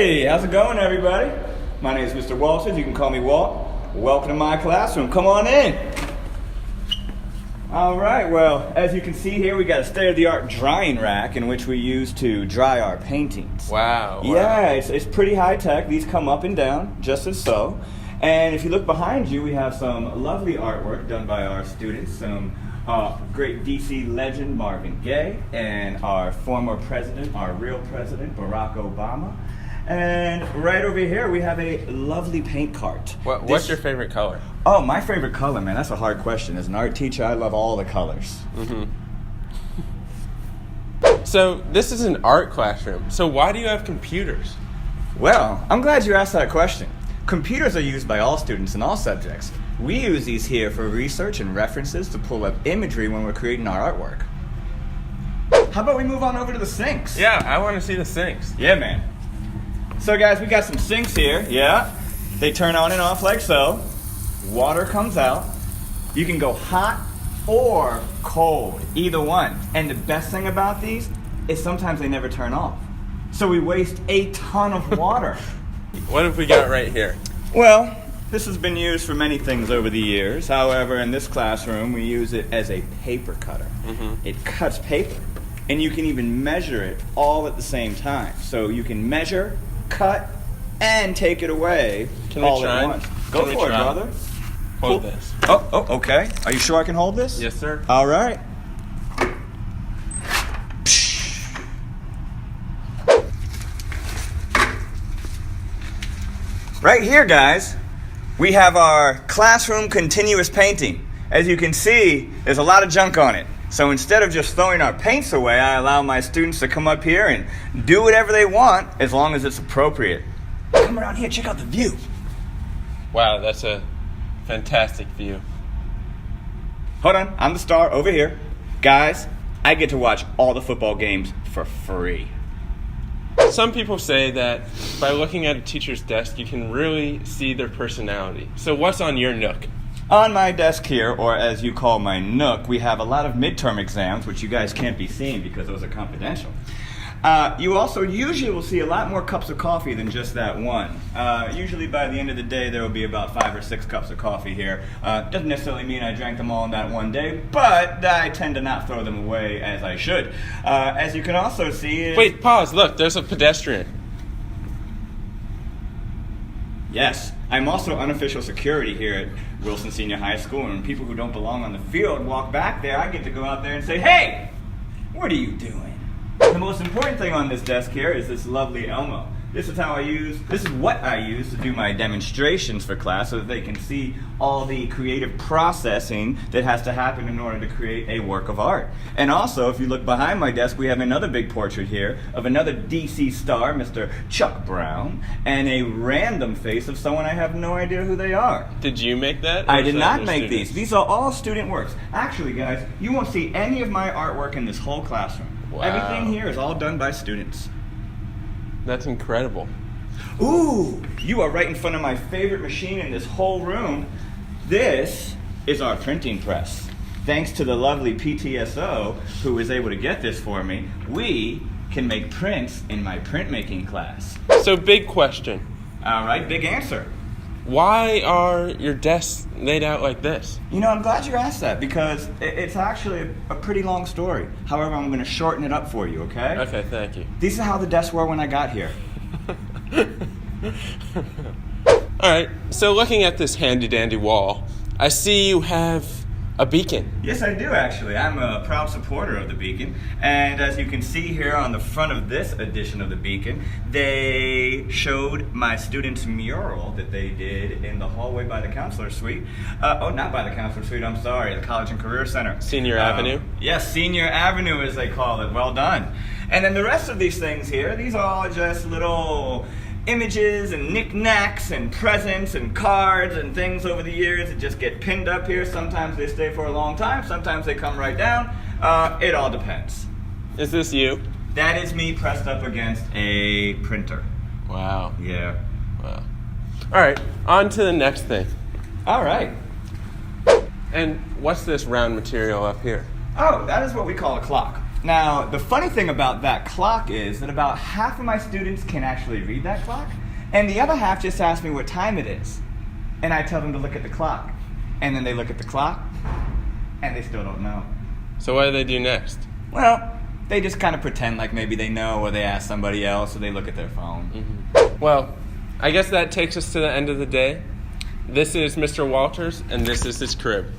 Hey, how's it going, everybody? My name is Mr. Walters. You can call me Walt. Welcome to my classroom. Come on in. All right, well, as you can see here, we got a state-of-the-art drying rack in which we use to dry our paintings. Wow. Yeah, it's pretty high-tech. These come up and down, just as so. And if you look behind you, we have some lovely artwork done by our students, some great DC legend Marvin Gaye, and our former president, our real president, Barack Obama. And right over here, we have a lovely paint cart. What's your favorite color? Oh, my favorite color, man, that's a hard question. As an art teacher, I love all the colors. Mm-hmm. So this is an art classroom. So why do you have computers? Well, I'm glad you asked that question. Computers are used by all students in all subjects. We use these here for research and references to pull up imagery when we're creating our artwork. How about we move on over to the sinks? Yeah, I want to see the sinks. Yeah, man. So guys, we got some sinks here, yeah. They turn on and off like so. Water comes out. You can go hot or cold, either one. And the best thing about these is sometimes they never turn off. So we waste a ton of water. What have we got right here? Well, this has been used for many things over the years. However, in this classroom, we use it as a paper cutter. Mm-hmm. It cuts paper, and you can even measure it all at the same time. So you can measure, cut, and take it away all at once. Go for it, brother. Hold this. Oh, okay. Are you sure I can hold this? Yes, sir. All right. Right here, guys, we have our classroom continuous painting. As you can see, there's a lot of junk on it. So instead of just throwing our paints away, I allow my students to come up here and do whatever they want as long as it's appropriate. Come around here, check out the view. Wow, that's a fantastic view. Hold on, I'm the star over here. Guys, I get to watch all the football games for free. Some people say that by looking at a teacher's desk, you can really see their personality. So what's on your Nook? On my desk here, or as you call my Nook, we have a lot of midterm exams, which you guys can't be seeing because those are confidential. You also usually will see a lot more cups of coffee than just that one. Usually by the end of the day, there will be about 5 or 6 cups of coffee here. Doesn't necessarily mean I drank them all in that one day, but I tend to not throw them away as I should. As you can also see... Wait, pause. Look, there's a pedestrian. Yes, I'm also unofficial security here at Wilson Senior High School, and when people who don't belong on the field walk back there, I get to go out there and say, "Hey, what are you doing?" The most important thing on this desk here is this lovely Elmo. This is what I use to do my demonstrations for class so that they can see all the creative processing that has to happen in order to create a work of art. And also, if you look behind my desk, we have another big portrait here of another DC star, Mr. Chuck Brown, and a random face of someone I have no idea who they are. Did you make that? I did not make these. These are all student works. Actually, guys, you won't see any of my artwork in this whole classroom. Wow. Everything here is all done by students. That's incredible. Ooh, you are right in front of my favorite machine in this whole room. This is our printing press. Thanks to the lovely PTSO who was able to get this for me, we can make prints in my printmaking class. So, big question. All right, big answer. Why are your desks laid out like this? You know, I'm glad you asked that because it's actually a pretty long story. However, I'm going to shorten it up for you, okay? Okay, thank you. These are how the desks were when I got here. All right, so looking at this handy-dandy wall, I see you have a beacon. Yes, I do, actually. I'm a proud supporter of the beacon. And as you can see here on the front of this edition of the beacon, they showed my students' mural that they did in the hallway by the counselor suite. Not by the counselor suite, I'm sorry, the College and Career Center. Senior Avenue? Yes, Senior Avenue as they call it. Well done. And then the rest of these things here, these are all just little images and knick-knacks and presents and cards and things over the years that just get pinned up here. Sometimes they stay for a long time, sometimes they come right down. It all depends. Is this you? That is me pressed up against a printer. Wow. Yeah. Wow. All right, on to the next thing. All right. And what's this round material up here? Oh, that is what we call a clock. Now, the funny thing about that clock is that about half of my students can actually read that clock, and the other half just ask me what time it is. And I tell them to look at the clock. And then they look at the clock, and they still don't know. So what do they do next? Well, they just kind of pretend like maybe they know, or they ask somebody else, or they look at their phone. Well, I guess that takes us to the end of the day. This is Mr. Walters, and this is his crib.